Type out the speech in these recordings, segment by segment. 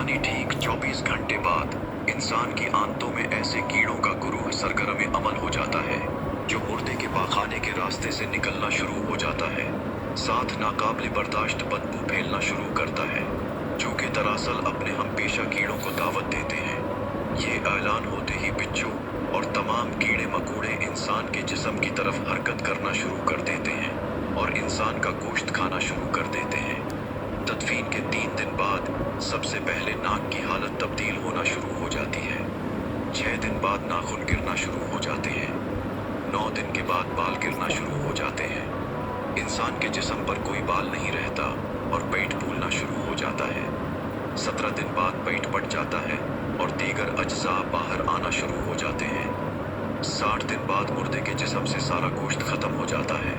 यानी ठीक 24 घंटे बाद इंसान की आंतों में ऐसे कीड़ों का गुरूह सरगर्म अमल हो जाता है जो मुर्दे के पाखाने के रास्ते से निकलना शुरू हो जाता है। साथ नाकाबिल बर्दाश्त बदबू फैलना शुरू करता है, जो कि दरअसल अपने हम पेशा कीड़ों को दावत देते हैं। ये ऐलान होते ही बिच्छू और तमाम कीड़े मकोड़े इंसान के जिस्म की तरफ हरकत करना शुरू कर देते हैं और इंसान का गोश्त खाना शुरू कर देते हैं। तदफीन के 3 दिन बाद सबसे पहले नाक की हालत तब्दील होना शुरू हो जाती है। 6 दिन बाद नाखून गिरना शुरू हो जाते हैं। 9 दिन के बाद बाल गिरना शुरू हो जाते हैं। इंसान के जिस्म पर कोई बाल नहीं रहता और पेट फूलना शुरू हो जाता है। 17 दिन बाद पेट फट जाता है और दीगर अज्जा बाहर आना शुरू हो जाते हैं। 60 दिन बाद मुर्दे के जिस्म से सारा गोश्त खत्म हो जाता है।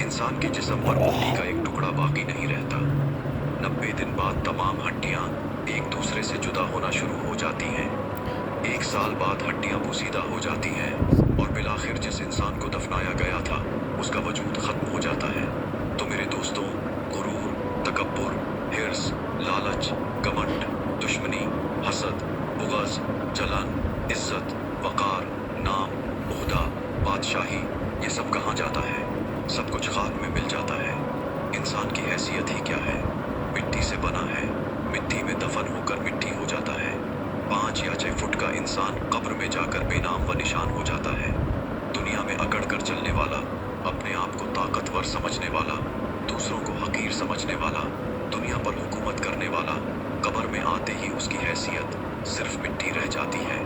इंसान के जिस्म पर उंगली का एक टुकड़ा बाकी नहीं रहता। 90 दिन बाद तमाम हड्डियां एक दूसरे से जुदा होना शुरू हो जाती हैं। 1 साल बाद हड्डियां पोसीदा हो जाती हैं और बिलाखिर जिस इंसान को दफनाया गया था उसका वजूद खत्म हो जाता है। तो मेरे दोस्तों, गुरूर, तकब्बुर, हिर्स, लालच, घमंड, दुश्मनी, हसद, बुग़्ज़, जलन, इज्जत, वक़ार, नाम, ओहदा, बादशाही, ये सब कहाँ जाता है? सब कुछ खाक में मिल जाता है। इंसान की हैसियत ही क्या है? मिट्टी से बना है, मिट्टी में दफन होकर मिट्टी हो जाता है। 5 या 6 फुट का इंसान कब्र में जाकर बेनाम व निशान हो जाता है। दुनिया में अकड़ कर चलने वाला, अपने आप को ताकतवर समझने वाला, दूसरों को हकीर समझने वाला, दुनिया पर हुकूमत करने वाला, कब्र में आते ही उसकी हैसियत सिर्फ मिट्टी रह जाती है।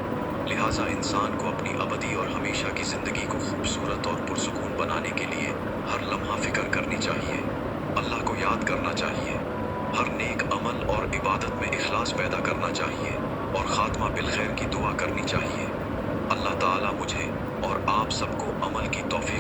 लिहाजा इंसान को अपनी अबदी और हमेशा की ज़िंदगी को खूबसूरत और पुरसुकून बनाने के लिए हर लम्हा फ़िक्र करनी चाहिए, अल्लाह को याद करना चाहिए, हर नेक अमल और इबादत में इखलास पैदा करना चाहिए और ख़ात्मा बिल खैर की दुआ करनी चाहिए। अल्लाह ताला मुझे और आप सबको अमल की तौफीक